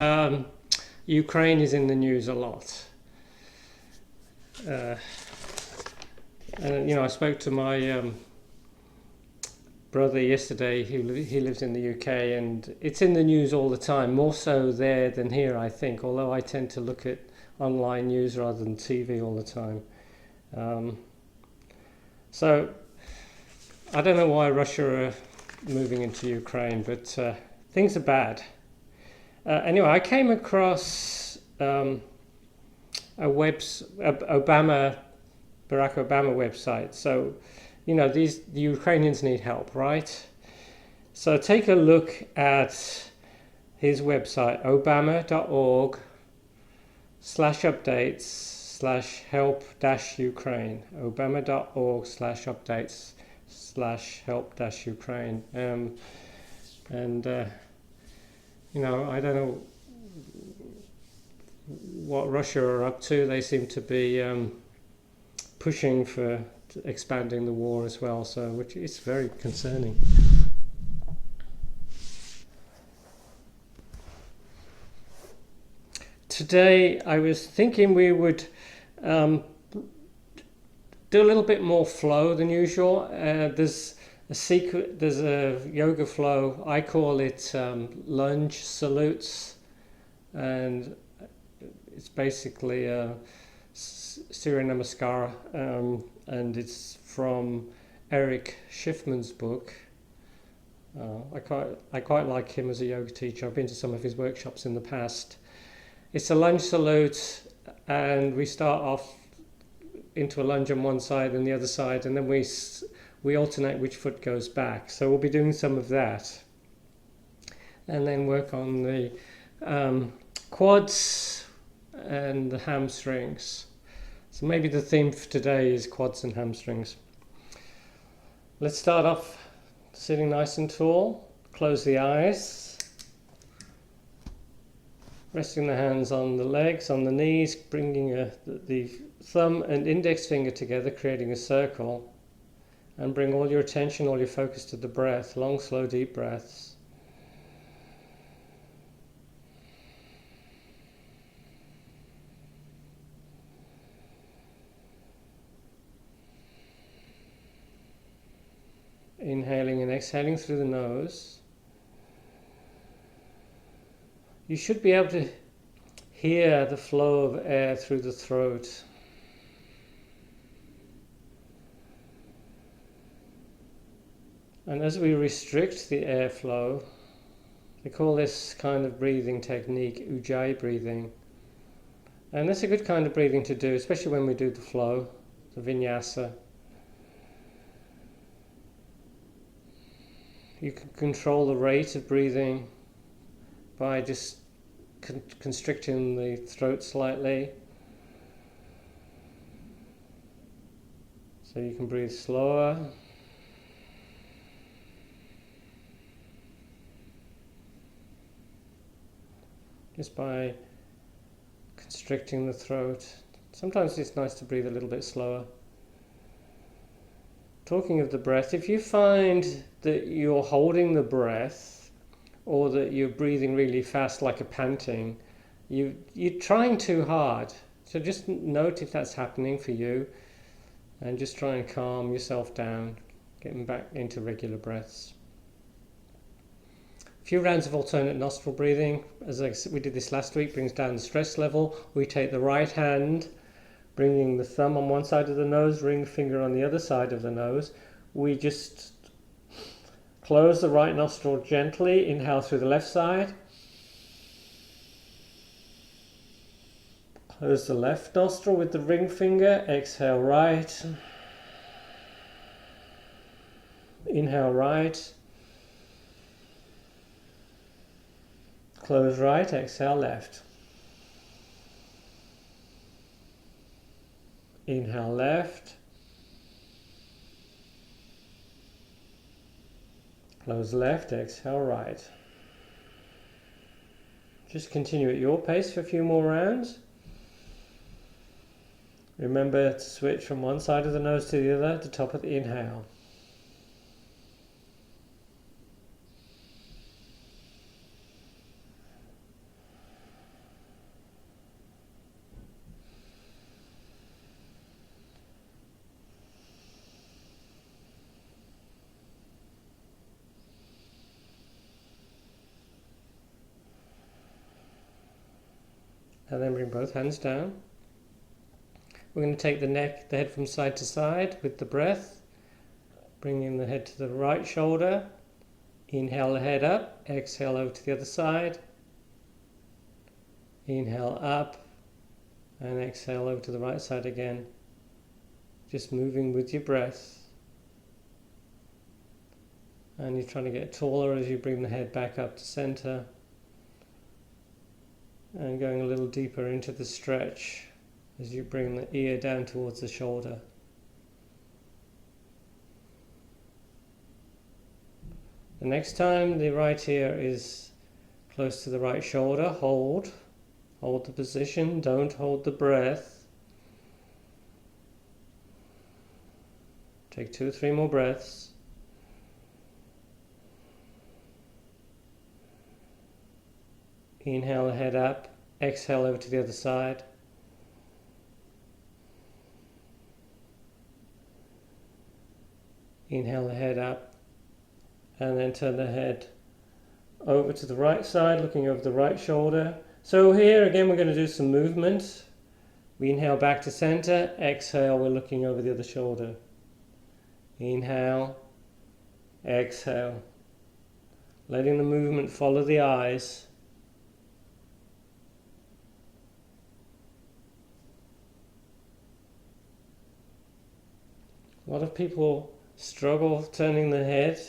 Ukraine is in the news a lot. And I spoke to my brother yesterday. He lives in the UK, and it's in the news all the time, more so there than here, I think, although I tend to look at online news rather than TV all the time. So I don't know why Russia are moving into Ukraine, but things are bad. Anyway, I came across Barack Obama website. So, the Ukrainians need help, right? So take a look at his website, obama.org/updates/help-Ukraine. obama.org/updates/help-Ukraine. I don't know what Russia are up to. They seem to be pushing for expanding the war as well, which is very concerning. Today I was thinking we would do a little bit more flow than usual. There's a yoga flow. I call it Lunge Salutes, and it's basically a Surya Namaskara, and it's from Eric Schiffman's book. I quite like him as a yoga teacher. I've been to some of his workshops in the past. It's a lunge salute, and we start off into a lunge on one side and the other side, and then we alternate which foot goes back. So we'll be doing some of that, and then work on the quads and the hamstrings. So maybe the theme for today is quads and hamstrings. Let's start off sitting nice and tall. Close the eyes. Resting the hands on the legs, on the knees, bringing the thumb and index finger together, creating a circle. And bring all your attention, all your focus to the breath. Long, slow, deep breaths. Inhaling and exhaling through the nose. You should be able to hear the flow of air through the throat. And as we restrict the airflow, we call this kind of breathing technique Ujjayi breathing. And that's a good kind of breathing to do, especially when we do the flow, the vinyasa. You can control the rate of breathing by just constricting the throat slightly. So you can breathe slower. Just by constricting the throat. Sometimes it's nice to breathe a little bit slower. Talking of the breath, if you find that you're holding the breath, or that you're breathing really fast like a panting, you're trying too hard. So just note if that's happening for you, and just try and calm yourself down, getting back into regular breaths. A few rounds of alternate nostril breathing, we did this last week, brings down the stress level. We take the right hand, bringing the thumb on one side of the nose, ring finger on the other side of the nose. We just close the right nostril gently, inhale through the left side. Close the left nostril with the ring finger, exhale right. Inhale right. Close right, exhale left. Inhale left. Close left, exhale right. Just continue at your pace for a few more rounds. Remember to switch from one side of the nose to the other at the top of the inhale. And then bring both hands down. We're going to take the head from side to side with the breath. Bringing the head to the right shoulder. Inhale the head up. Exhale over to the other side. Inhale up. And exhale over to the right side again. Just moving with your breath. And you're trying to get taller as you bring the head back up to center. And going a little deeper into the stretch as you bring the ear down towards the shoulder. The next time the right ear is close to the right shoulder, hold the position, don't hold the breath. Take 2 or 3 more breaths. Inhale the head up, exhale over to the other side. Inhale the head up, and then turn the head over to the right side, looking over the right shoulder. So here again we're going to do some movement. We inhale back to center, exhale, we're looking over the other shoulder. Inhale, exhale. Letting the movement follow the eyes. A lot of people struggle turning the head,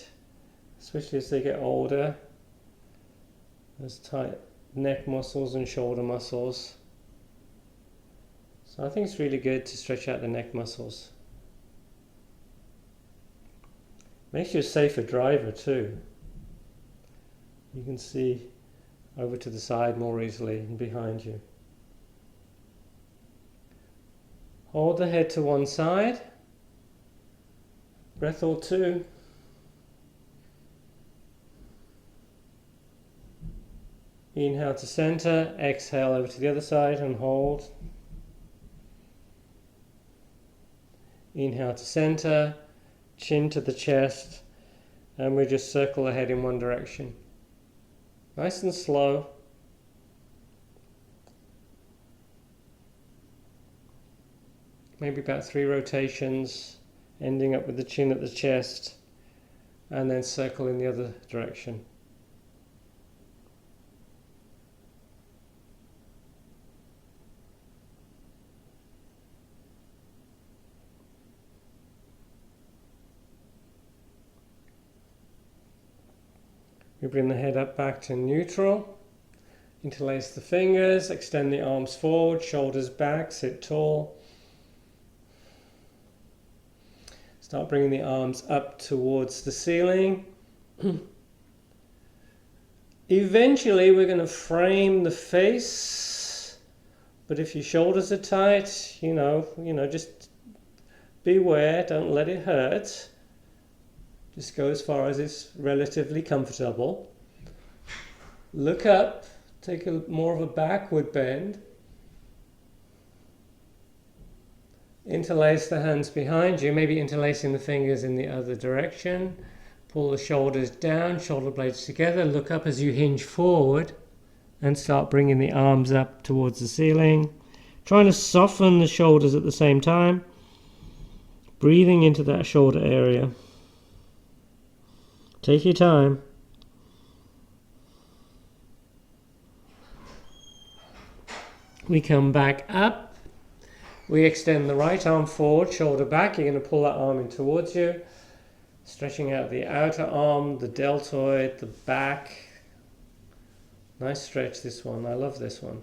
especially as they get older. There's tight neck muscles and shoulder muscles. So I think it's really good to stretch out the neck muscles. Makes you a safer driver too. You can see over to the side more easily and behind you. Hold the head to one side. Breath or 2. Inhale to center, exhale over to the other side and hold. Inhale to center, chin to the chest, and we just circle the head in one direction. Nice and slow. Maybe about 3 rotations. Ending up with the chin at the chest, and then circle in the other direction. We bring the head up back to neutral, interlace the fingers, extend the arms forward, shoulders back, sit tall. Start bringing the arms up towards the ceiling. Eventually we're going to frame the face, but if your shoulders are tight, you know, just beware, don't let it hurt. Just go as far as it's relatively comfortable. Look up, take more of a backward bend. Interlace the hands behind you, maybe interlacing the fingers in the other direction. Pull the shoulders down, shoulder blades together. Look up as you hinge forward and start bringing the arms up towards the ceiling. Trying to soften the shoulders at the same time. Breathing into that shoulder area. Take your time. We come back up. We extend the right arm forward, shoulder back. You're going to pull that arm in towards you. Stretching out the outer arm, the deltoid, the back. Nice stretch, this one. I love this one.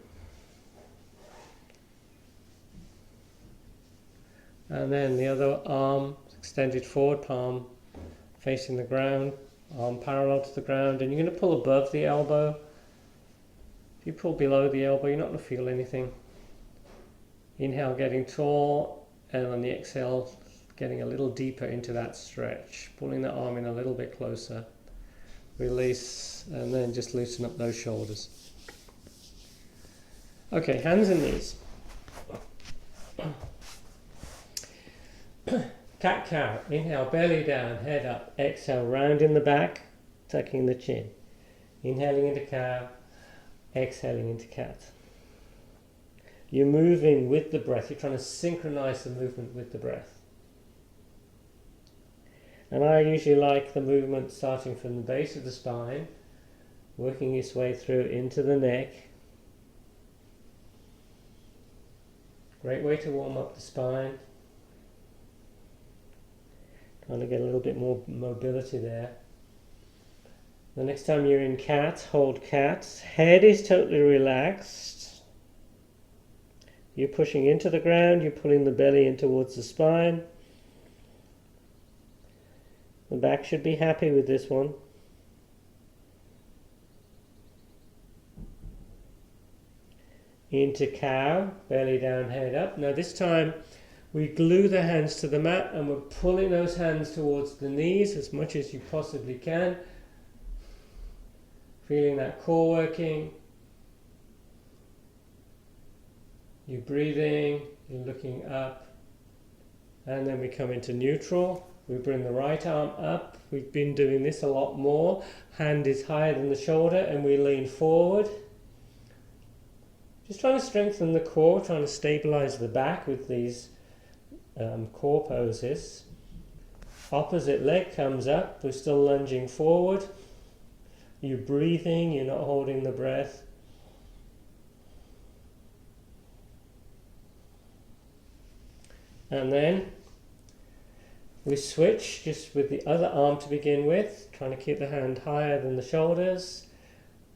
And then the other arm extended forward, palm facing the ground, arm parallel to the ground. And you're going to pull above the elbow. If you pull below the elbow, you're not going to feel anything. Inhale, getting tall, and on the exhale, getting a little deeper into that stretch. Pulling the arm in a little bit closer. Release, and then just loosen up those shoulders. Okay, hands and knees. Cat-cow. Inhale, belly down, head up. Exhale, round in the back, tucking the chin. Inhaling into cow, exhaling into cat. You're moving with the breath. You're trying to synchronize the movement with the breath. And I usually like the movement starting from the base of the spine, working its way through into the neck. Great way to warm up the spine. Trying to get a little bit more mobility there. The next time you're in cat, hold cat. Head is totally relaxed. You're pushing into the ground, you're pulling the belly in towards the spine. The back should be happy with this one. Into cow, belly down, head up. Now this time we glue the hands to the mat and we're pulling those hands towards the knees as much as you possibly can. Feeling that core working. You're breathing, you're looking up. And then we come into neutral. We bring the right arm up. We've been doing this a lot more. Hand is higher than the shoulder and we lean forward. Just trying to strengthen the core, trying to stabilize the back with these core poses. Opposite leg comes up. We're still lunging forward. You're breathing, you're not holding the breath. And then we switch just with the other arm to begin with, trying to keep the hand higher than the shoulders.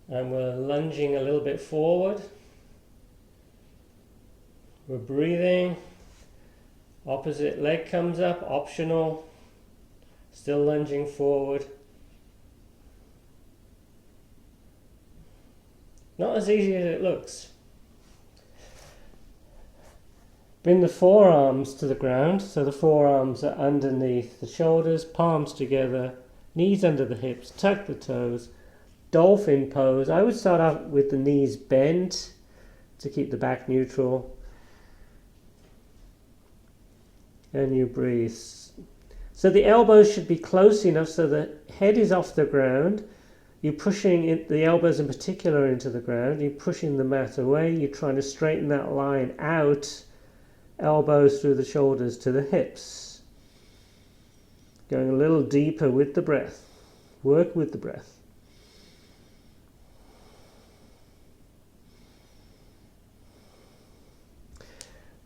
And we're lunging a little bit forward. We're breathing. Opposite leg comes up, optional. Still lunging forward. Not as easy as it looks. Bring the forearms to the ground, so the forearms are underneath the shoulders, palms together, knees under the hips, tuck the toes. Dolphin pose. I would start out with the knees bent to keep the back neutral. And you breathe. So the elbows should be close enough so the head is off the ground. You're pushing the elbows in particular into the ground. You're pushing the mat away. You're trying to straighten that line out. Elbows through the shoulders to the hips. Going a little deeper with the breath. Work with the breath.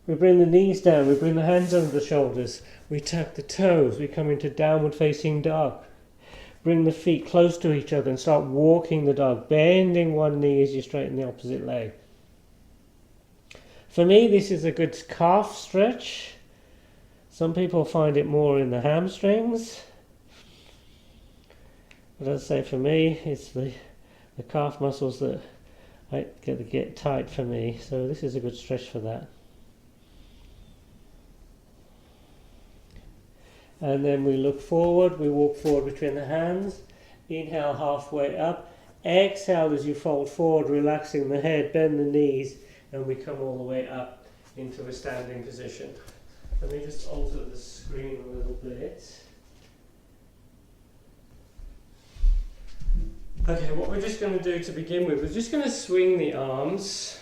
We bring the knees down, we bring the hands under the shoulders, we tuck the toes, we come into downward facing dog. Bring the feet close to each other and start walking the dog, bending one knee as you straighten the opposite leg. For me, this is a good calf stretch. Some people find it more in the hamstrings. But as I say, for me, it's the calf muscles that get tight for me. So this is a good stretch for that. And then we look forward, we walk forward between the hands. Inhale halfway up. Exhale as you fold forward, relaxing the head, bend the knees. And we come all the way up into a standing position. Let me just alter the screen a little bit. Okay, what we're just going to do to begin with, we're just going to swing the arms.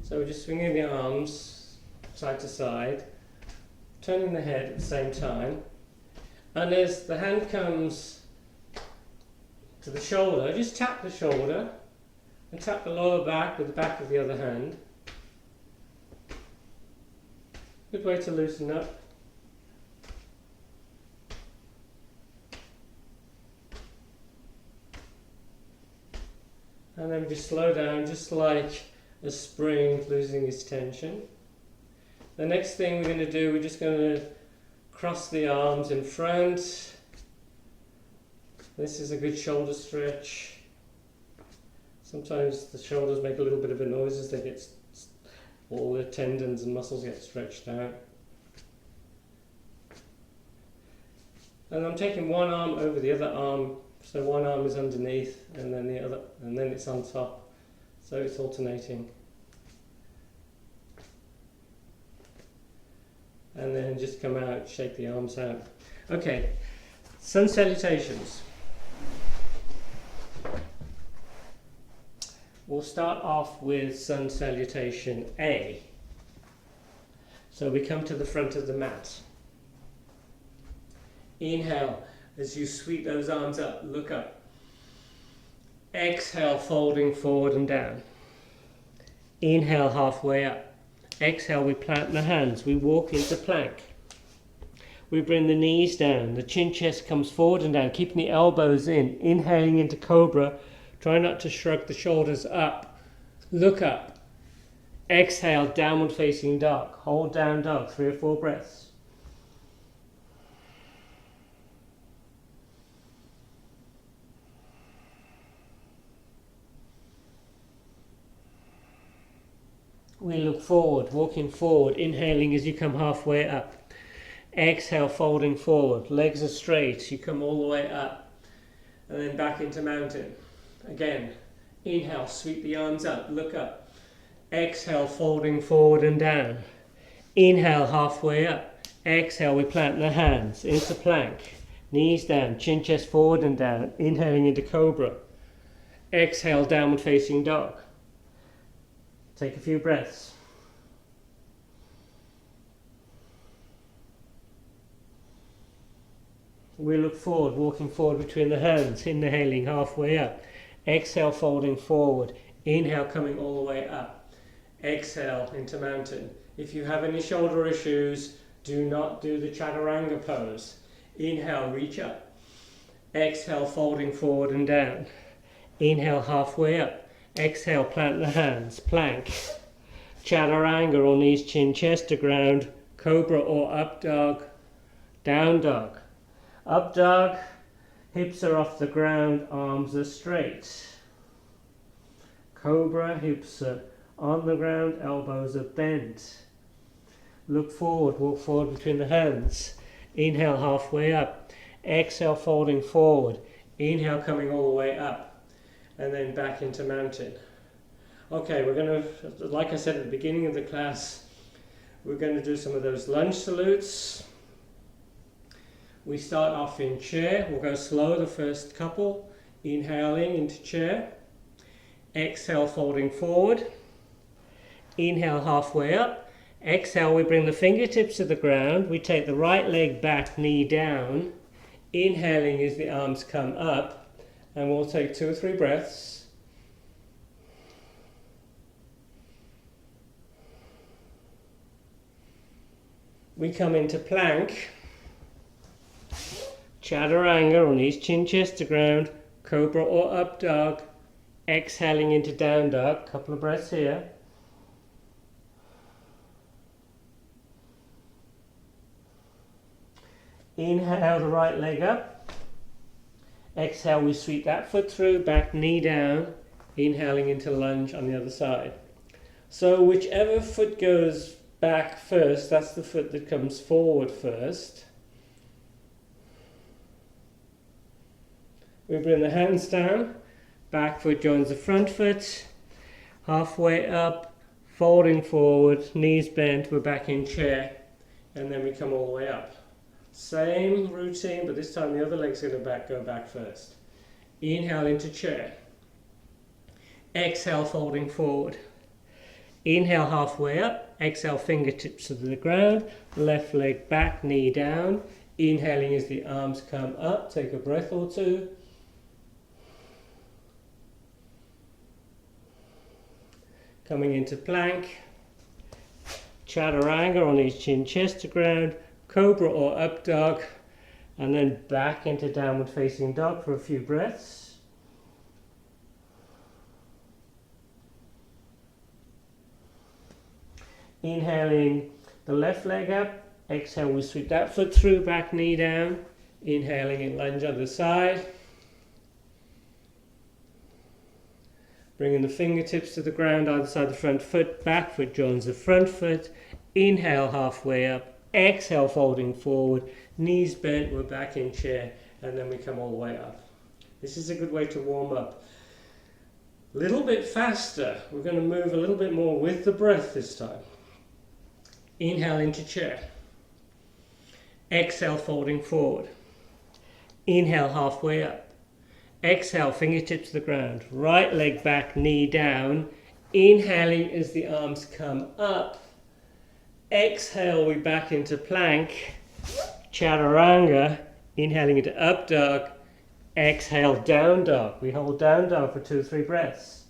So we're just swinging the arms side to side, turning the head at the same time. And as the hand comes to the shoulder, just tap the shoulder. And tap the lower back with the back of the other hand. Good way to loosen up. And then just slow down, just like a spring losing its tension. The next thing we're going to do, we're just going to cross the arms in front. This is a good shoulder stretch. Sometimes the shoulders make a little bit of a noise as they get, all the tendons and muscles get stretched out. And I'm taking one arm over the other arm, so one arm is underneath and then the other, and then it's on top. So it's alternating. And then just come out, shake the arms out. Okay, sun salutations. We'll start off with Sun Salutation A. So we come to the front of the mat. Inhale as you sweep those arms up, look up. Exhale, folding forward and down. Inhale, halfway up. Exhale, we plant the hands, we walk into plank. We bring the knees down, the chin chest comes forward and down, keeping the elbows in. Inhaling into cobra, try not to shrug the shoulders up. Look up. Exhale, downward facing dog. Hold down dog, 3 or 4 breaths. We look forward, walking forward, inhaling as you come halfway up. Exhale, folding forward, legs are straight, you come all the way up. And then back into mountain. Again, inhale, sweep the arms up, look up. Exhale, folding forward and down. Inhale, halfway up. Exhale, we plant the hands into plank. Knees down, chin chest forward and down. Inhaling into cobra. Exhale, downward facing dog. Take a few breaths. We look forward, walking forward between the hands, inhaling halfway up. Exhale, folding forward. Inhale, coming all the way up. Exhale into mountain. If you have any shoulder issues, do not do the chaturanga pose. Inhale, reach up. Exhale, folding forward and down. Inhale, halfway up. Exhale, plant the hands, plank. Chaturanga or knees, chin, chest to ground. Cobra or up dog. Down dog. Up dog, hips are off the ground, arms are straight. Cobra, hips are on the ground, elbows are bent. Look forward, walk forward between the hands. Inhale, halfway up. Exhale, folding forward. Inhale, coming all the way up. And then back into mountain. Okay, we're going to, like I said at the beginning of the class, we're going to do some of those lunge salutes. We start off in chair. We'll go slow the first couple. Inhaling into chair. Exhale, folding forward. Inhale, halfway up. Exhale, we bring the fingertips to the ground. We take the right leg back, knee down. Inhaling as the arms come up. And we'll take 2 or 3 breaths. We come into plank. Chaturanga or knees, chin, chest to ground. Cobra or up dog. Exhaling into down dog. Couple of breaths here. Inhale the right leg up. Exhale, we sweep that foot through, back knee down, inhaling into lunge on the other side. So whichever foot goes back first, that's the foot that comes forward first. We bring the hands down, back foot joins the front foot, halfway up, folding forward, knees bent, we're back in chair, and then we come all the way up. Same routine, but this time the other leg's going to go back first. Inhale into chair. Exhale, folding forward. Inhale, halfway up. Exhale, fingertips to the ground. Left leg back, knee down. Inhaling as the arms come up. Take a breath or 2. Coming into plank. Chaturanga on his chin, chest to ground. Cobra or up dog, and then back into downward facing dog for a few breaths. Inhaling the left leg up, exhale we sweep that foot through, back knee down, inhaling in lunge other side. Bringing the fingertips to the ground, either side of the front foot, back foot joins the front foot, inhale halfway up. Exhale, folding forward, knees bent, we're back in chair, and then we come all the way up. This is a good way to warm up. A little bit faster. We're going to move a little bit more with the breath this time. Inhale into chair. Exhale, folding forward. Inhale, halfway up. Exhale, fingertips to the ground. Right leg back, knee down. Inhaling as the arms come up. Exhale, we back into plank. Chaturanga. Inhaling into up dog. Exhale, down dog. We hold down dog for 2 or 3 breaths.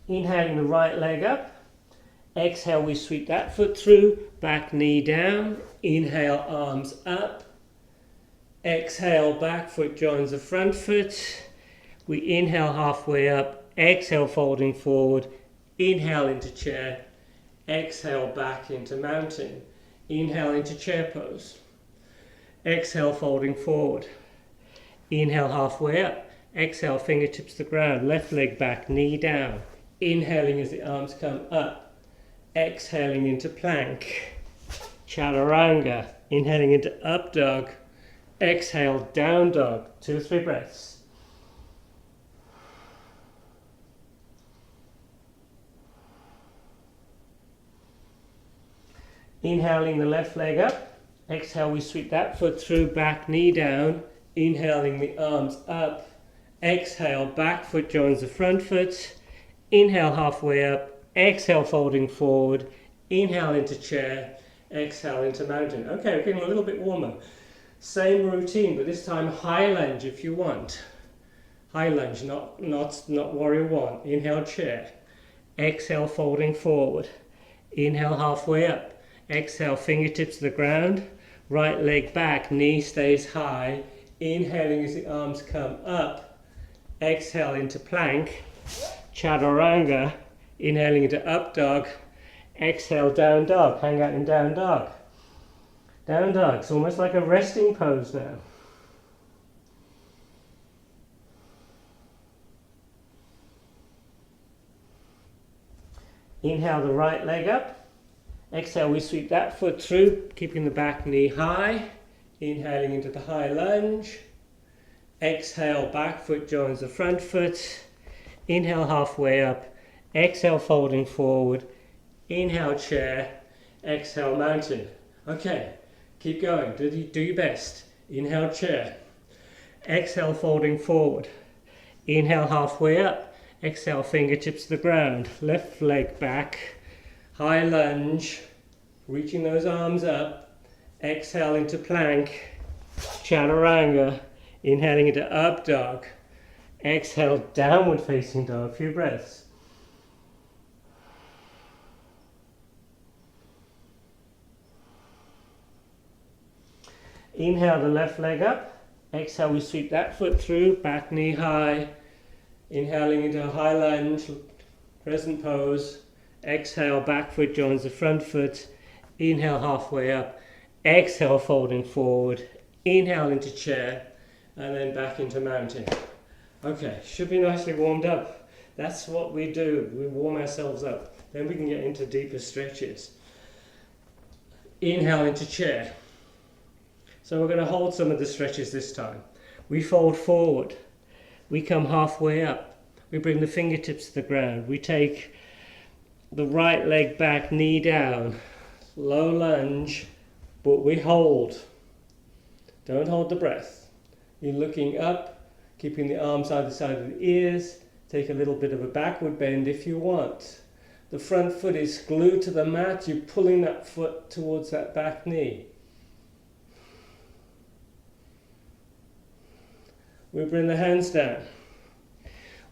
Inhaling the right leg up. Exhale, we sweep that foot through, back knee down. Inhale, arms up. Exhale, back foot joins the front foot. We inhale halfway up. Exhale, folding forward. Inhale into chair. Exhale, back into mountain. Inhale into chair pose. Exhale, folding forward. Inhale, halfway up. Exhale, fingertips to the ground. Left leg back, knee down. Inhaling as the arms come up. Exhaling into plank. Chaturanga. Inhaling into up dog. Exhale, down dog. 2 or 3 breaths. Inhaling the left leg up. Exhale, we sweep that foot through, back knee down. Inhaling the arms up. Exhale, back foot joins the front foot. Inhale halfway up. Exhale, folding forward. Inhale into chair. Exhale into mountain. Okay, we're getting a little bit warmer. Same routine, but this time high lunge if you want. High lunge, not warrior one. Inhale, chair. Exhale, folding forward. Inhale, halfway up. Exhale, fingertips to the ground. Right leg back, knee stays high. Inhaling as the arms come up. Exhale into plank. Chaturanga. Inhaling into up dog. Exhale, down dog. Hang out in down dog. Down dog. It's almost like a resting pose now. Inhale the right leg up. Exhale, we sweep that foot through, keeping the back knee high. Inhaling into the high lunge. Exhale, back foot joins the front foot. Inhale, halfway up. Exhale, folding forward. Inhale, chair. Exhale, mountain. Okay, keep going. Do your best. Inhale, chair. Exhale, folding forward. Inhale, halfway up. Exhale, fingertips to the ground. Left leg back. High lunge. Reaching those arms up. Exhale into plank. Chaturanga. Inhaling into up dog. Exhale, downward facing dog. A few breaths. Inhale the left leg up. Exhale, we sweep that foot through, back knee high. Inhaling into a high lunge, crescent pose. Exhale, back foot joins the front foot. Inhale, halfway up. Exhale, folding forward. Inhale into chair, and then back into mountain. Okay, should be nicely warmed up. That's what we do. We warm ourselves up. Then we can get into deeper stretches. Inhale into chair. So we're going to hold some of the stretches this time. We fold forward. We come halfway up. We bring the fingertips to the ground. We take the right leg back, knee down. Low lunge, but we hold. Don't hold the breath. You're looking up, keeping the arms either side of the ears. Take a little bit of a backward bend if you want. The front foot is glued to the mat. You're pulling that foot towards that back knee. We bring the hands down.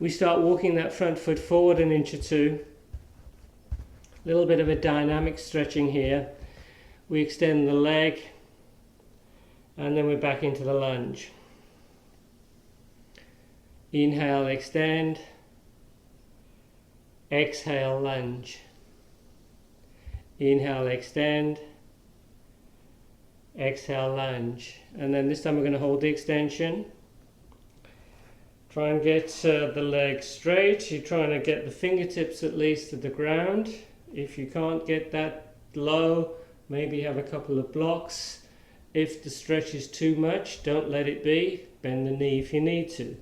We start walking that front foot forward an inch or two. A little bit of a dynamic stretching here. We extend the leg and then we're back into the lunge. Inhale, extend. Exhale, lunge. Inhale, extend. Exhale, lunge. And then this time we're going to hold the extension. Try and get the leg straight. You're trying to get the fingertips at least to the ground. If you can't get that low, maybe have a couple of blocks. If the stretch is too much, don't let it be. Bend the knee if you need to.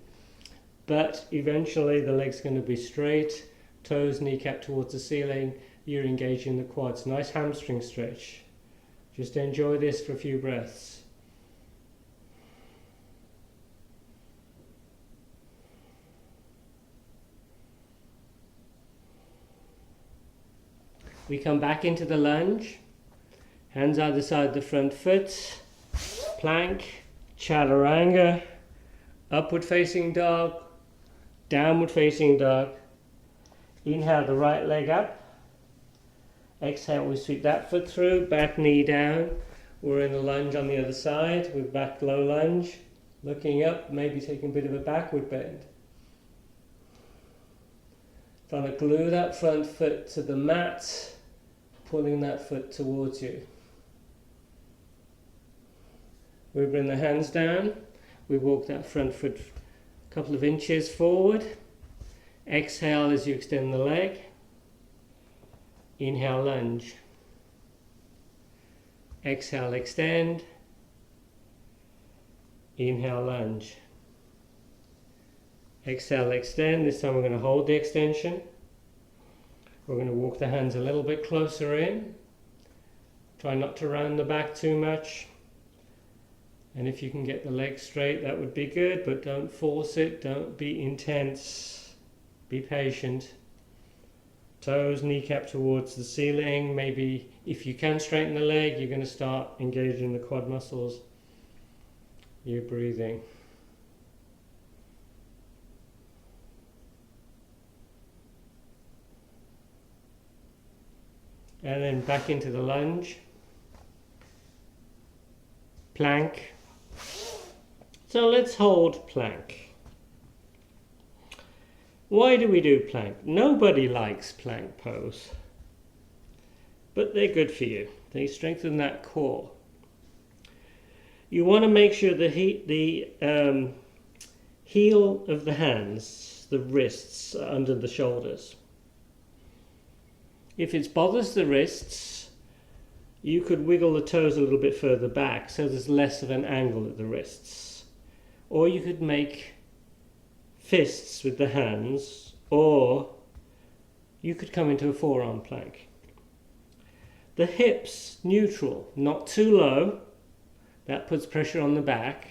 But eventually the leg's going to be straight. Toes, kneecap towards the ceiling. you're engaging the quads. Nice hamstring stretch. Just enjoy this for a few breaths. We come back into the lunge, hands either side of the front foot, plank, chaturanga, upward facing dog, downward facing dog. Inhale the right leg up. Exhale, we sweep that foot through, back knee down. We're in the lunge on the other side with back low lunge. Looking up, maybe taking a bit of a backward bend. Trying to glue that front foot to the mat, pulling that foot towards you. We bring the hands down. We walk that front foot a couple of inches forward. Exhale as you extend the leg. Inhale, lunge. Exhale, extend. Inhale, lunge. Exhale, extend. This time we're going to hold the extension. We're going to walk the hands a little bit closer in. Try not to round the back too much. And if you can get the legs straight, that would be good, but don't force it. Don't be intense. Be patient. Toes, kneecap towards the ceiling. Maybe if you can straighten the leg, you're going to start engaging the quad muscles. You're breathing. And then back into the lunge. Plank. So let's hold plank. Why do we do plank? Nobody likes plank pose, but they're good for you. They strengthen that core. You want to make sure the heel of the hands, the wrists, are under the shoulders. If it bothers the wrists, you could wiggle the toes a little bit further back so there's less of an angle at the wrists. Or you could make fists with the hands, or you could come into a forearm plank. The hips neutral, not too low, that puts pressure on the back,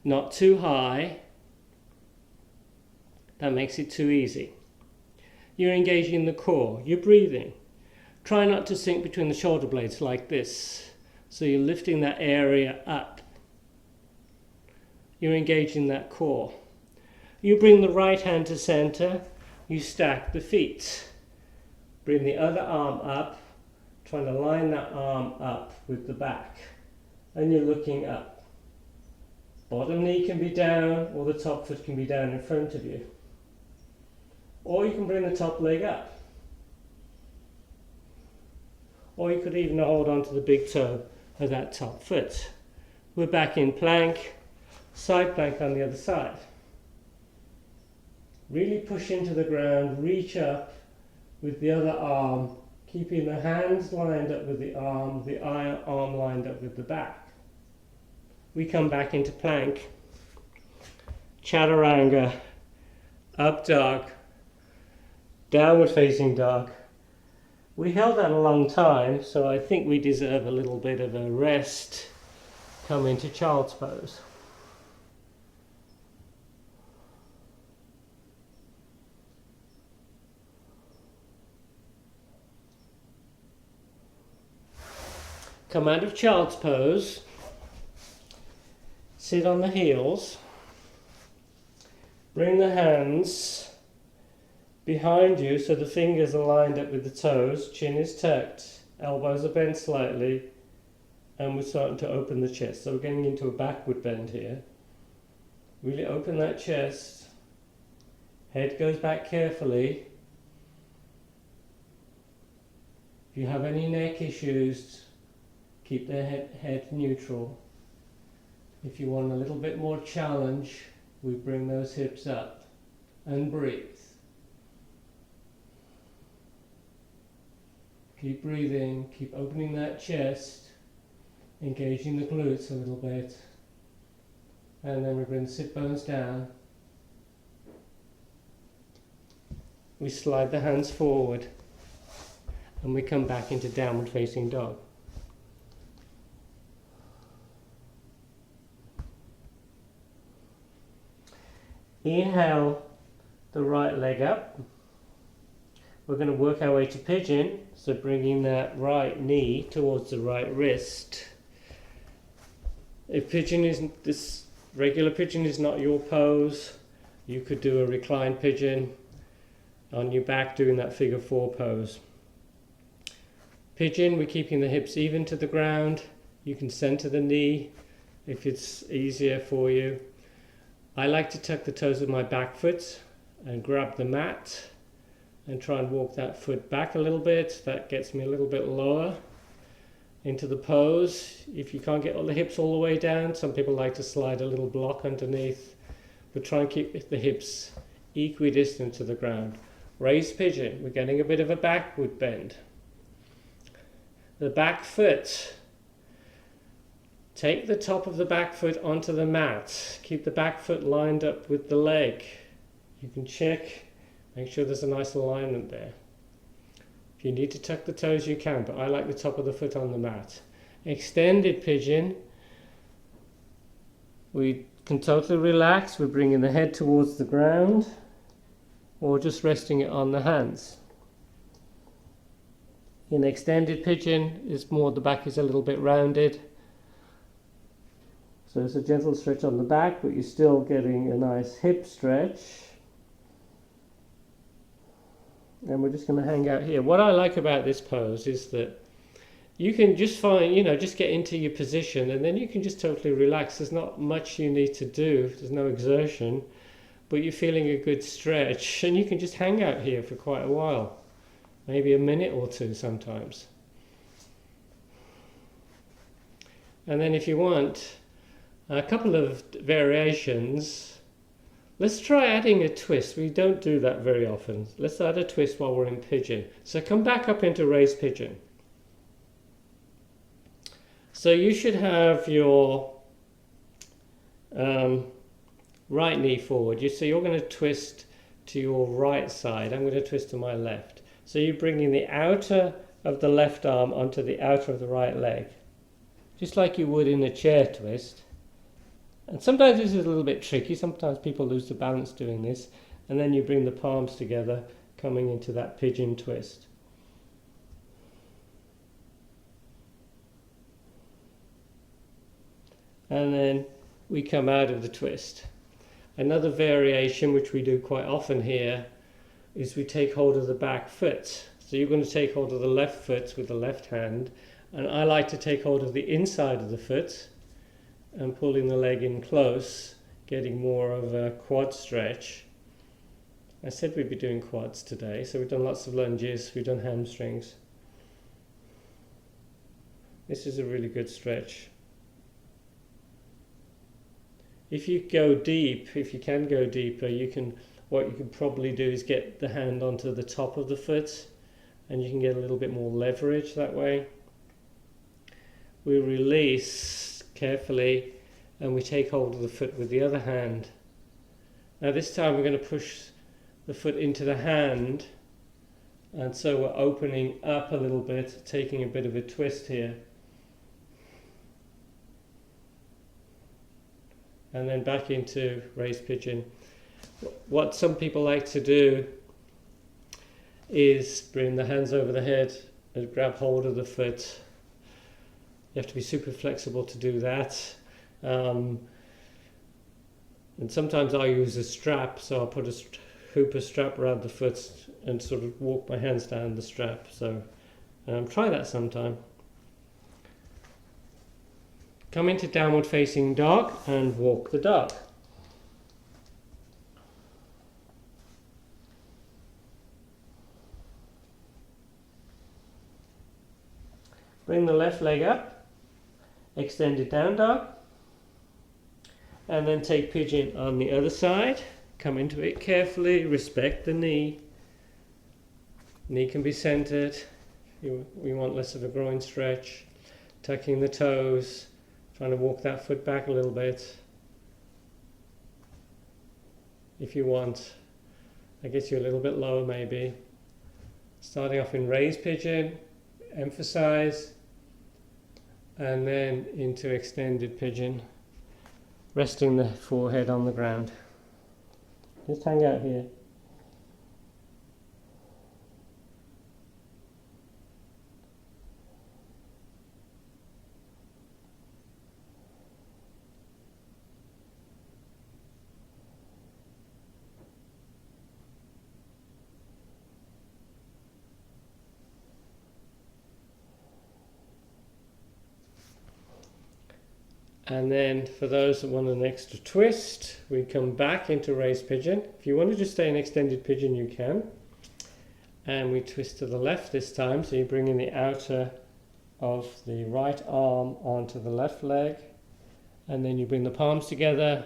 not too high, that makes it too easy. You're engaging the core, you're breathing. Try not to sink between the shoulder blades like this, so you're lifting that area up. You're engaging that core. You bring the right hand to center, you stack the feet. Bring the other arm up, trying to line that arm up with the back. And you're looking up. Bottom knee can be down, or the top foot can be down in front of you. Or you can bring the top leg up. Or you could even hold on to the big toe of that top foot. We're back in plank, side plank on the other side. Really push into the ground, reach up with the other arm, keeping the hands lined up with the arm lined up with the back. We come back into plank, chaturanga, up dog, downward facing dog. We held that a long time, so I think we deserve a little bit of a rest. Come into child's pose. Come out of child's pose, sit on the heels, bring the hands behind you so the fingers are lined up with the toes, chin is tucked, elbows are bent slightly, and we're starting to open the chest. So we're getting into a backward bend here. Really open that chest, head goes back carefully. If you have any neck issues, keep the head neutral. If you want a little bit more challenge, we bring those hips up and breathe. Keep breathing, keep opening that chest, engaging the glutes a little bit. And then we bring the sit bones down. We slide the hands forward. and we come back into downward facing dog. Inhale the right leg up. We're going to work our way to pigeon, so bringing that right knee towards the right wrist. If pigeon isn't, this regular pigeon is not your pose, you could do a reclined pigeon on your back doing that figure 4 pose. Pigeon, we're keeping the hips even to the ground. You can center the knee if it's easier for you. I like to tuck the toes with my back foot and grab the mat and try and walk that foot back a little bit. That gets me a little bit lower into the pose. If you can't get all the hips all the way down, some people like to slide a little block underneath, but try and keep the hips equidistant to the ground. Raised pigeon, we're getting a bit of a backward bend. The back foot, take the top of the back foot onto the mat. Keep the back foot lined up with the leg. You can check, make sure there's a nice alignment there. If you need to tuck the toes, you can, but I like the top of the foot on the mat. Extended pigeon, we can totally relax. We're bringing the head towards the ground or just resting it on the hands. In extended pigeon, it's more the back is a little bit rounded. So it's a gentle stretch on the back, but you're still getting a nice hip stretch. And we're just going to hang out here. What I like about this pose is that you can just find, just get into your position and then you can just totally relax. There's not much you need to do. There's no exertion, but you're feeling a good stretch and you can just hang out here for quite a while. Maybe a minute or two sometimes. And then if you want a couple of variations, let's try adding a twist. We don't do that very often. Let's add a twist while we're in pigeon. So come back up into raised pigeon. So you should have your right knee forward. So you're going to twist to your right side. I'm going to twist to my left. So you're bringing the outer of the left arm onto the outer of the right leg, just like you would in a chair twist. And sometimes this is a little bit tricky. Sometimes people lose the balance doing this. And then you bring the palms together, coming into that pigeon twist. And then we come out of the twist. Another variation, which we do quite often here, is we take hold of the back foot. So you're going to take hold of the left foot with the left hand. And I like to take hold of the inside of the foot and pulling the leg in close, getting more of a quad stretch. I said we'd be doing quads today, so we've done lots of lunges, we've done hamstrings. This is a really good stretch. If you go deep, if you can go deeper, what you can probably do is get the hand onto the top of the foot and you can get a little bit more leverage that way. We release carefully and we take hold of the foot with the other hand. Now this time we're going to push the foot into the hand, and so we're opening up a little bit, taking a bit of a twist here. And then back into raised pigeon. What some people like to do is bring the hands over the head and grab hold of the foot. You have to be super flexible to do that. And sometimes I use a strap, so I'll put a hooper strap around the foot and sort of walk my hands down the strap. So try that sometime. Come into downward facing dog and walk the dog. Bring the left leg up, extended down dog, and then take pigeon on the other side. Come into it carefully, respect the knee. Knee can be centered. We want less of a groin stretch. Tucking the toes, trying to walk that foot back a little bit. If you want, I guess you're a little bit lower maybe. Starting off in raised pigeon, emphasize, and then into extended pigeon, resting the forehead on the ground. Just hang out here. And then for those that want an extra twist, we come back into raised pigeon. If you wanted to stay in extended pigeon, you can. And we twist to the left this time, so you bring in the outer of the right arm onto the left leg. And then you bring the palms together.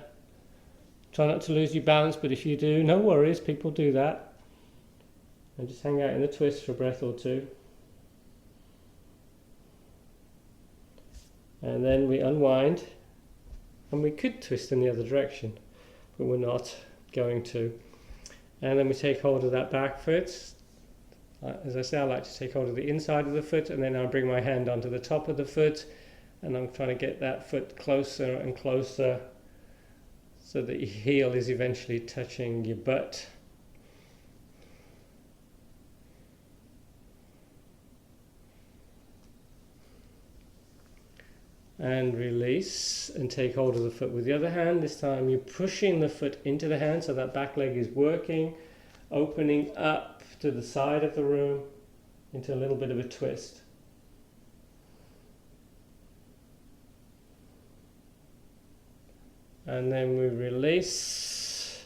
Try not to lose your balance, but if you do, no worries, people do that. And just hang out in the twist for a breath or two. And then we unwind, and we could twist in the other direction, but we're not going to. And then we take hold of that back foot. As I say, I like to take hold of the inside of the foot, and then I'll bring my hand onto the top of the foot, and I'm trying to get that foot closer and closer so that your heel is eventually touching your butt. And release and take hold of the foot with the other hand. This time you're pushing the foot into the hand so that back leg is working, opening up to the side of the room into a little bit of a twist. And then we release.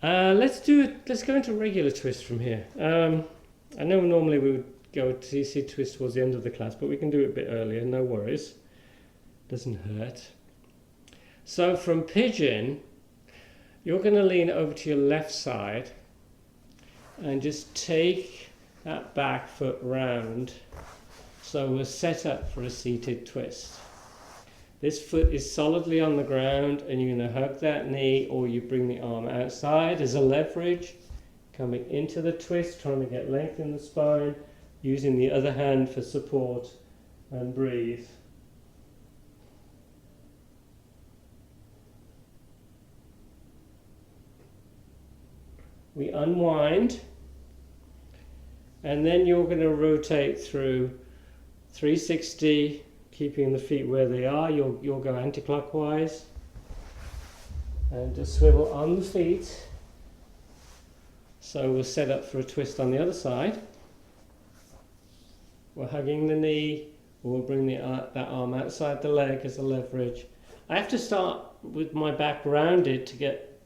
Let's go into regular twist from here. I know normally we would go to easy twist towards the end of the class, but we can do it a bit earlier, no worries. Doesn't hurt. So from pigeon, you're going to lean over to your left side and just take that back foot round. So we're set up for a seated twist. This foot is solidly on the ground, and you're going to hug that knee, or you bring the arm outside as a leverage, coming into the twist, trying to get length in the spine, using the other hand for support, and breathe. We unwind, and then you're going to rotate through 360, keeping the feet where they are. You'll go anti-clockwise, and just swivel on the feet. So we're set up for a twist on the other side. We're hugging the knee, or we'll bring that arm outside the leg as a leverage. I have to start with my back rounded to get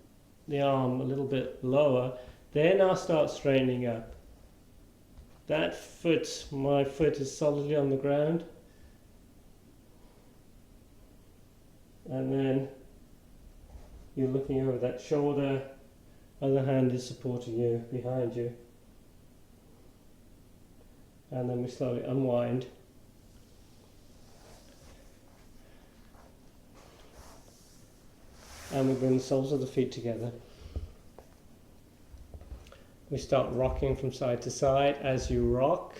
the arm a little bit lower. Then I'll start straightening up. That foot, my foot is solidly on the ground. And then you're looking over that shoulder, other hand is supporting you, behind you. And then we slowly unwind. And we bring the soles of the feet together. We start rocking from side to side. As you rock,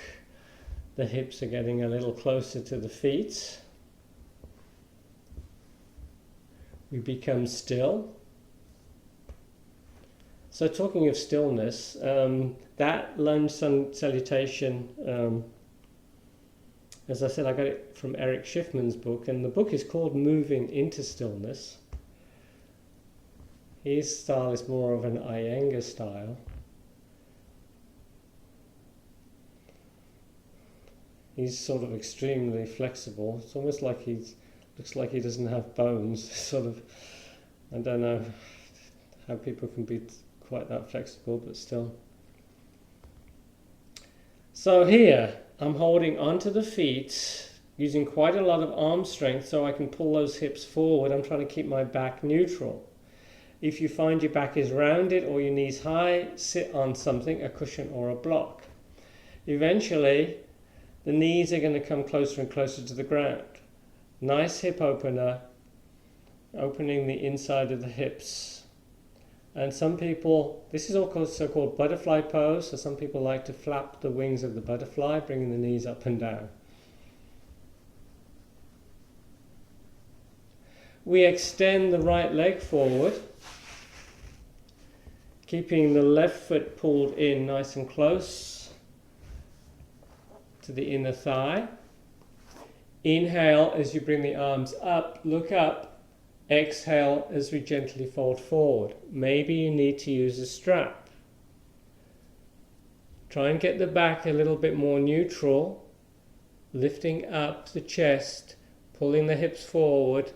the hips are getting a little closer to the feet. We become still. So talking of stillness, that lunge salutation, as I said, I got it from Eric Schiffman's book, and the book is called Moving into Stillness. His style is more of an Iyengar style. He's sort of extremely flexible. It's almost like looks like he doesn't have bones. Sort of, I don't know how people can be quite that flexible, but still. So here, I'm holding onto the feet, using quite a lot of arm strength so I can pull those hips forward. I'm trying to keep my back neutral. If you find your back is rounded or your knees high, sit on something, a cushion or a block. Eventually, the knees are going to come closer and closer to the ground. Nice hip opener, opening the inside of the hips. And some people, this is also called butterfly pose, so some people like to flap the wings of the butterfly, bringing the knees up and down. We extend the right leg forward, keeping the left foot pulled in nice and close to the inner thigh. Inhale as you bring the arms up, look up. Exhale as we gently fold forward. Maybe you need to use a strap. Try and get the back a little bit more neutral, lifting up the chest, pulling the hips forward,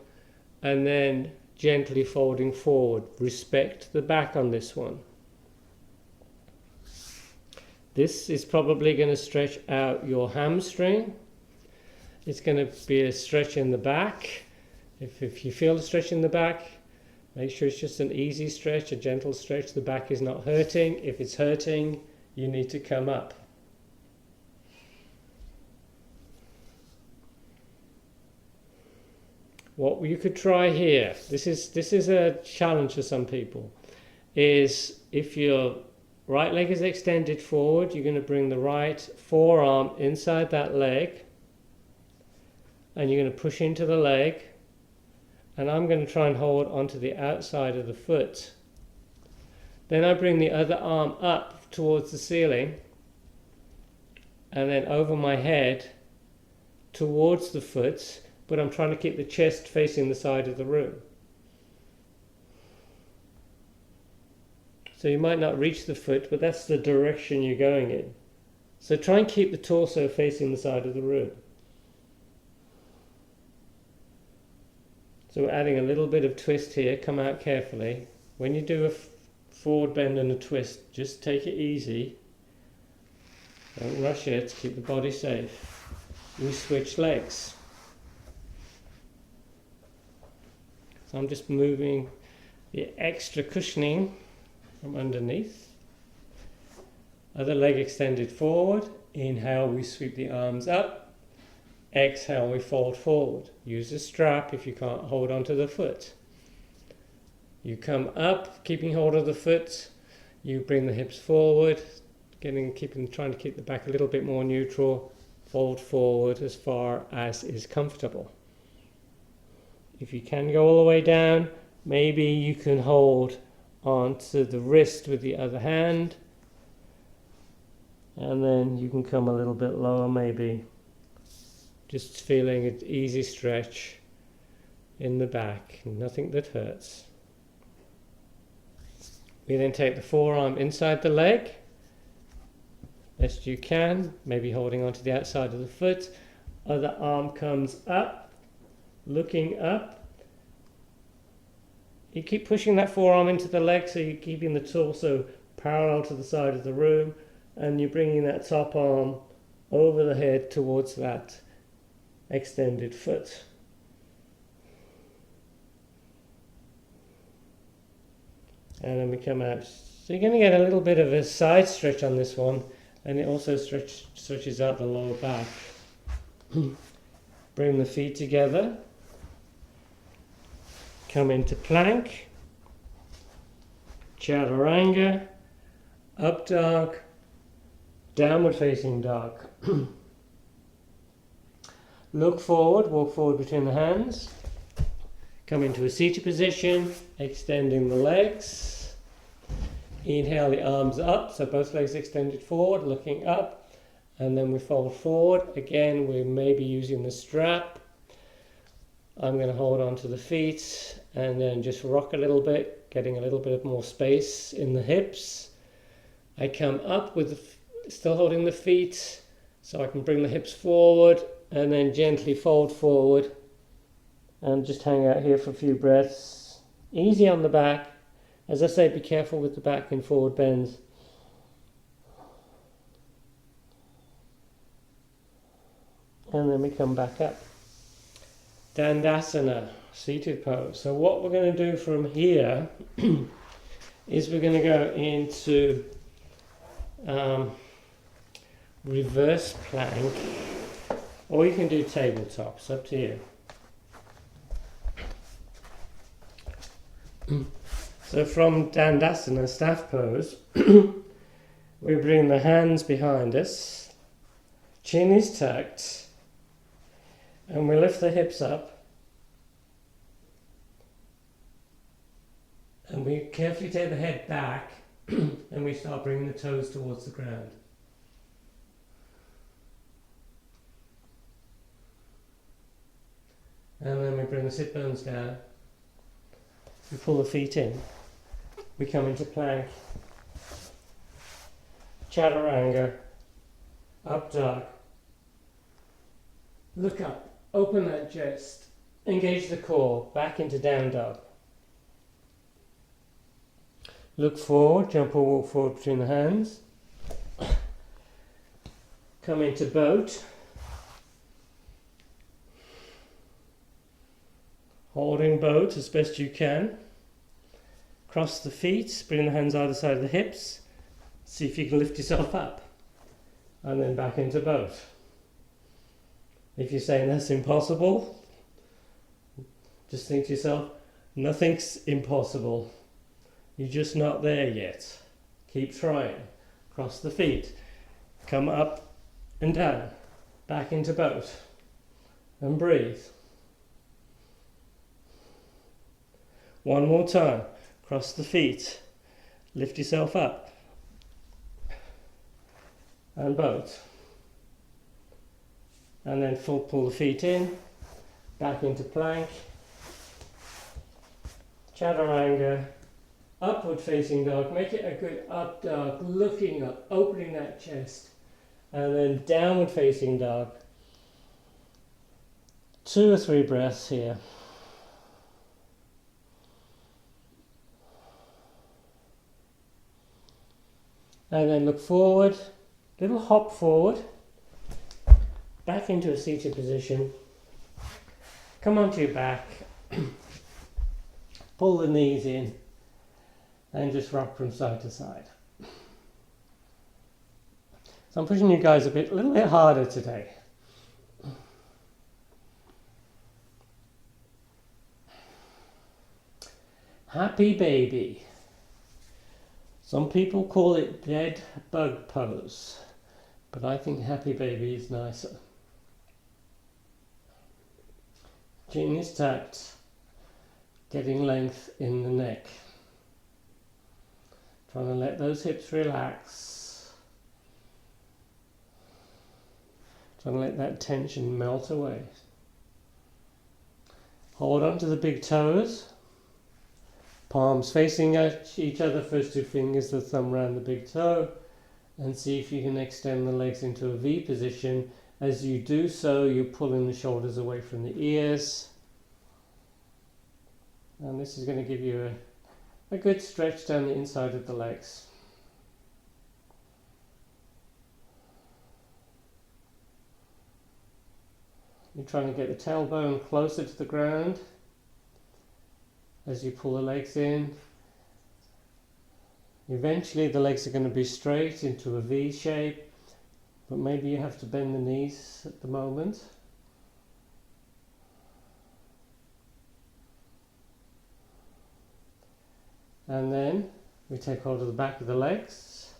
and then gently folding forward. Respect the back on this one. This is probably going to stretch out your hamstring. It's going to be a stretch in the back. If you feel a stretch in the back, make sure it's just an easy stretch, a gentle stretch. The back is not hurting. If it's hurting, you need to come up. What you could try here, this is a challenge for some people, is if your right leg is extended forward, you're going to bring the right forearm inside that leg, and you're going to push into the leg. And I'm going to try and hold onto the outside of the foot. Then I bring the other arm up towards the ceiling and then over my head towards the foot, but I'm trying to keep the chest facing the side of the room. So you might not reach the foot, but that's the direction you're going in. So try and keep the torso facing the side of the room. So we're adding a little bit of twist here. Come out carefully. When you do a forward bend and a twist, just take it easy. Don't rush it. Keep the body safe. We switch legs. So I'm just moving the extra cushioning from underneath. Other leg extended forward. Inhale, we sweep the arms up. Exhale, we fold forward. Use a strap if you can't hold onto the foot. You come up, keeping hold of the foot. You bring the hips forward, trying to keep the back a little bit more neutral. Fold forward as far as is comfortable. If you can go all the way down, maybe you can hold onto the wrist with the other hand. And then you can come a little bit lower maybe. Just feeling an easy stretch in the back, nothing that hurts. We then take the forearm inside the leg, best you can, maybe holding onto the outside of the foot. Other arm comes up, looking up. You keep pushing that forearm into the leg, so you're keeping the torso parallel to the side of the room, and you're bringing that top arm over the head towards that extended foot. And then we come out. So you're going to get a little bit of a side stretch on this one, and it also stretches out the lower back. Bring the feet together. Come into plank. Chaturanga. Up dog. Downward facing dog. Look forward, walk forward between the hands. Come into a seated position, extending the legs. Inhale the arms up, so both legs extended forward, looking up. And then we fold forward. Again, we may be using the strap. I'm going to hold on to the feet and then just rock a little bit, getting a little bit more space in the hips. I come up with still holding the feet, so I can bring the hips forward and then gently fold forward and just hang out here for a few breaths. Easy on the back. As I say, be careful with the back in forward bends. And then we come back up. Dandasana, seated pose. So what we're going to do from here is we're going to go into reverse plank, or you can do tabletop, it's up to you. So from Dandasana, staff pose, we bring the hands behind us, chin is tucked, and we lift the hips up, and we carefully take the head back, and we start bringing the toes towards the ground. And then we bring the sit bones down, we pull the feet in, we come into plank, chaturanga, up dog, look up, open that chest, engage the core, back into down dog. Look forward, jump or walk forward between the hands, come into boat, holding boat as best you can, cross the feet, bring the hands either side of the hips, see if you can lift yourself up, and then back into boat. If you're saying that's impossible, just think to yourself, nothing's impossible. You're just not there yet. Keep trying. Cross the feet, come up and down, back into boat, and breathe. One more time. Cross the feet, lift yourself up, and boat. And then full pull the feet in, back into plank, chaturanga, upward facing dog. Make it a good up dog, looking up, opening that chest, and then downward facing dog. 2 or 3 breaths here. And then look forward, little hop forward, back into a seated position, come onto your back, pull the knees in, and just rock from side to side. So I'm pushing you guys a little bit harder today. Happy baby. Some people call it dead bug pose, but I think happy baby is nicer. Chin is tucked, getting length in the neck. Trying to let those hips relax. Trying to let that tension melt away. Hold on to the big toes. Palms facing each other, first 2 fingers, the thumb around the big toe, and see if you can extend the legs into a V position. As you do so, you're pulling the shoulders away from the ears. And this is going to give you a good stretch down the inside of the legs. You're trying to get the tailbone closer to the ground as you pull the legs in. Eventually the legs are going to be straight into a V shape, but maybe you have to bend the knees at the moment. And then we take hold of the back of the legs,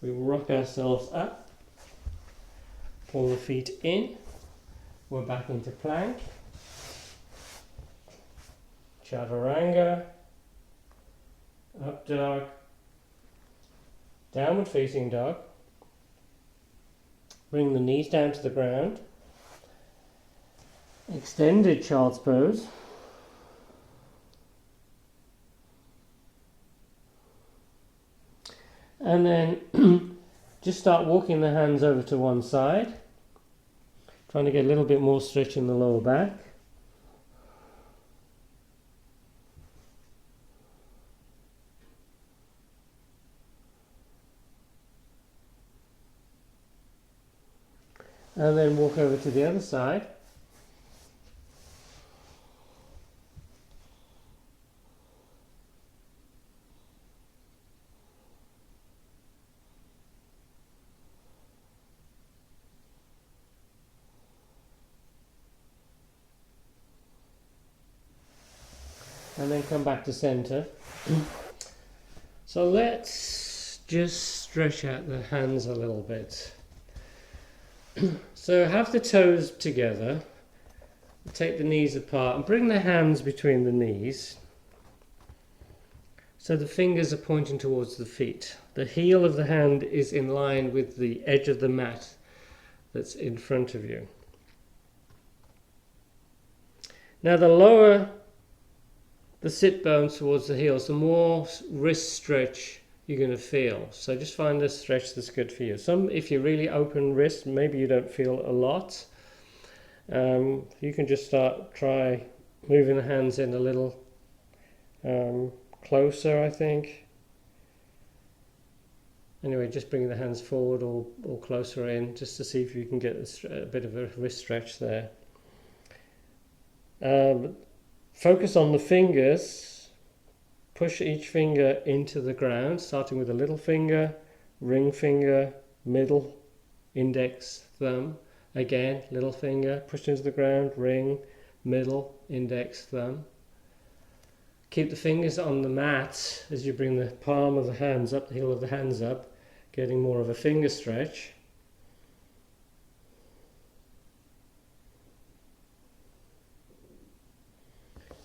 we rock ourselves up, pull the feet in, we're back into plank, chaturanga, up dog, downward facing dog, bring the knees down to the ground, extended child's pose, and then just start walking the hands over to one side, trying to get a little bit more stretch in the lower back. And then walk over to the other side. and then come back to center. So let's just stretch out the hands a little bit. So have the toes together, take the knees apart and bring the hands between the knees. So the fingers are pointing towards the feet. The heel of the hand is in line with the edge of the mat that's in front of you. Now the lower the sit bones towards the heels, the more wrist stretch you're going to feel. So just find a stretch that's good for you. If you really open wrist, maybe you don't feel a lot. You can just try moving the hands in a little closer, I think. Anyway, just bringing the hands forward or closer in, just to see if you can get a bit of a wrist stretch there. Focus on the fingers. Push each finger into the ground, starting with the little finger, ring finger, middle, index, thumb. Again, little finger, push into the ground, ring, middle, index, thumb. Keep the fingers on the mat as you bring the palm of the hands up, the heel of the hands up, getting more of a finger stretch.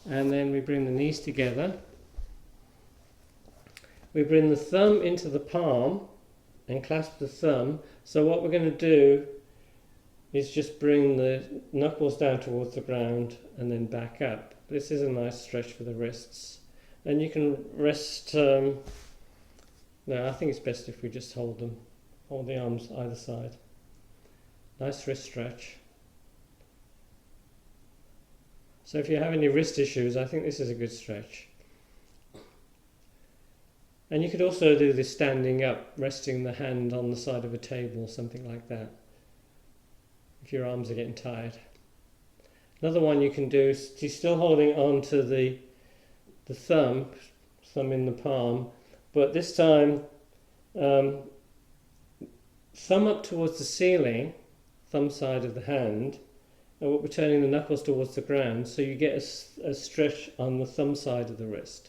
And then we bring the knees together. We bring the thumb into the palm and clasp the thumb. So what we're going to do is just bring the knuckles down towards the ground and then back up. This is a nice stretch for the wrists. And you can rest, no, I think it's best if we just hold the arms either side. Nice wrist stretch. So if you have any wrist issues, I think this is a good stretch. And you could also do this standing up, resting the hand on the side of a table, something like that, if your arms are getting tired. Another one you can do is you're still holding on to the thumb in the palm, but this time thumb up towards the ceiling, thumb side of the hand, and we're turning the knuckles towards the ground, so you get a stretch on the thumb side of the wrist.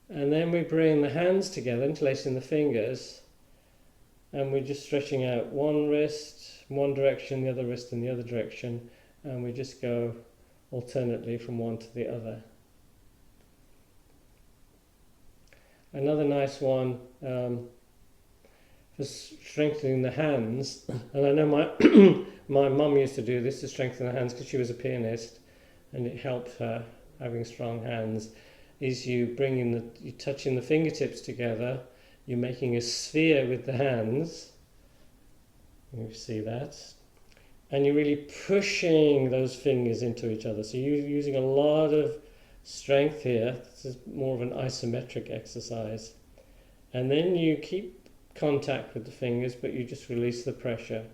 And then we bring the hands together, interlacing the fingers, and we're just stretching out one wrist, one direction, the other wrist in the other direction, and we just go alternately from one to the other. Another nice one for strengthening the hands, and I know my mum used to do this to strengthen the hands because she was a pianist, and it helped her having strong hands. Is you're touching the fingertips together, you're making a sphere with the hands, you see that, and you're really pushing those fingers into each other. So you're using a lot of strength here. This is more of an isometric exercise. And then you keep contact with the fingers, but you just release the pressure.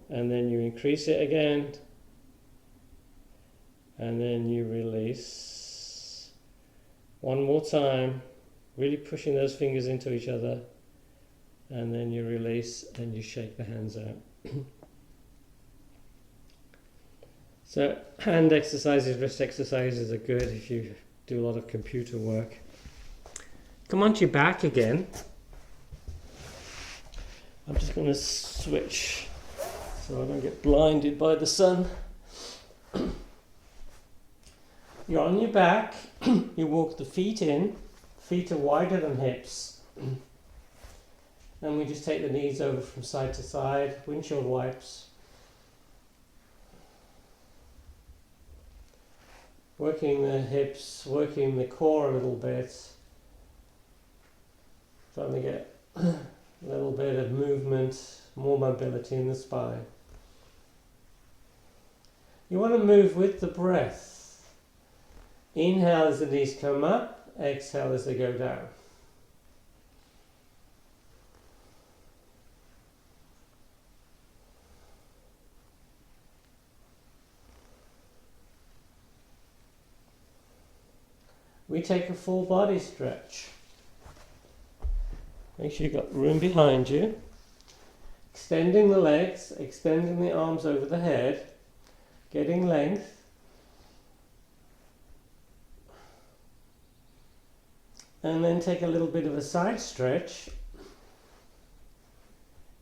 And then you increase it again, and then you release. One more time, really pushing those fingers into each other, and then you release and you shake the hands out. So hand exercises, wrist exercises are good if you do a lot of computer work. Come onto your back again. I'm just going to switch so I don't get blinded by the sun. You're on your back, you walk the feet in, feet are wider than hips, and we just take the knees over from side to side, windshield wipes. Working the hips, working the core a little bit, trying to get a little bit of movement, more mobility in the spine. You want to move with the breath. Inhale as the knees come up, exhale as they go down. We take a full body stretch. Make sure you've got room behind you. Extending the legs, extending the arms over the head. getting length. And then take a little bit of a side stretch,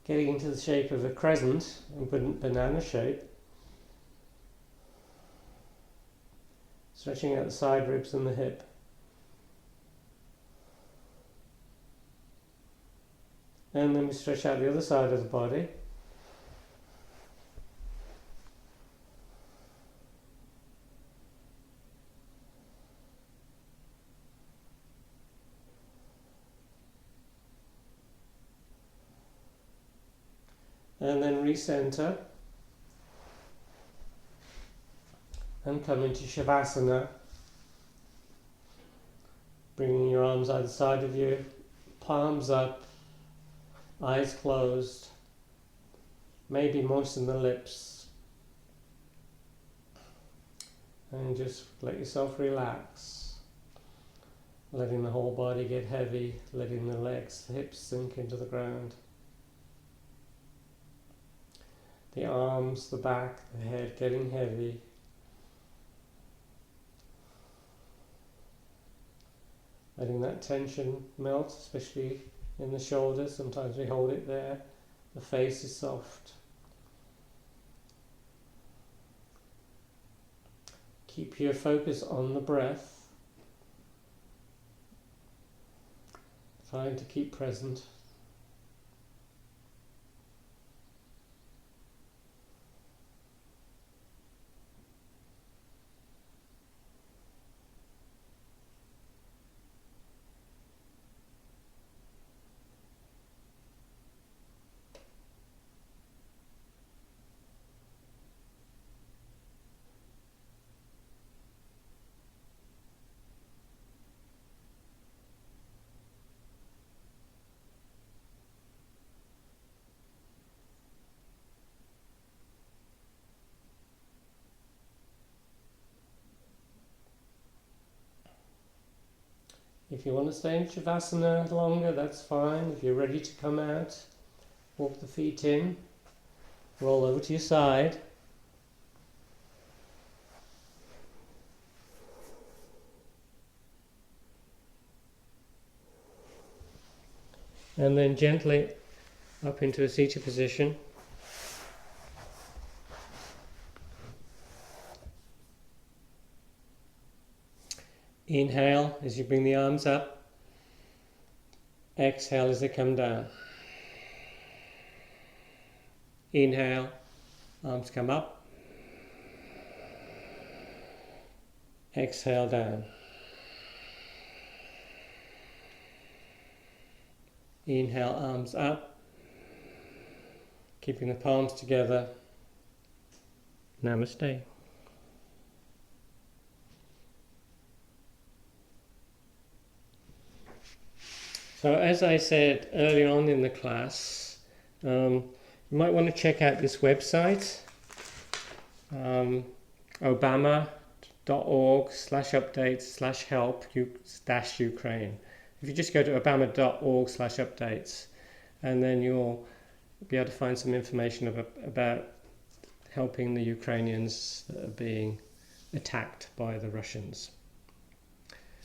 getting into the shape of a crescent, a banana shape. Stretching out the side ribs and the hip. And then we stretch out the other side of the body. And then recenter and come into Shavasana, bringing your arms either side of you, palms up, eyes closed, maybe moisten the lips, and just let yourself relax, letting the whole body get heavy, letting the legs, the hips sink into the ground. The arms, the back, the head getting heavy. Letting that tension melt, especially in the shoulders. Sometimes we hold it there. The face is soft. Keep your focus on the breath. Trying to keep present. If you want to stay in Shavasana longer, that's fine. If you're ready to come out, walk the feet in, roll over to your side. And then gently up into a seated position. Inhale as you bring the arms up. Exhale as they come down. Inhale, arms come up. Exhale down. Inhale, arms up. Keeping the palms together. Namaste. So as I said early on in the class, you might want to check out this website, obama.org/updates/help-Ukraine. If you just go to obama.org/updates, and then you'll be able to find some information about helping the Ukrainians that are being attacked by the Russians.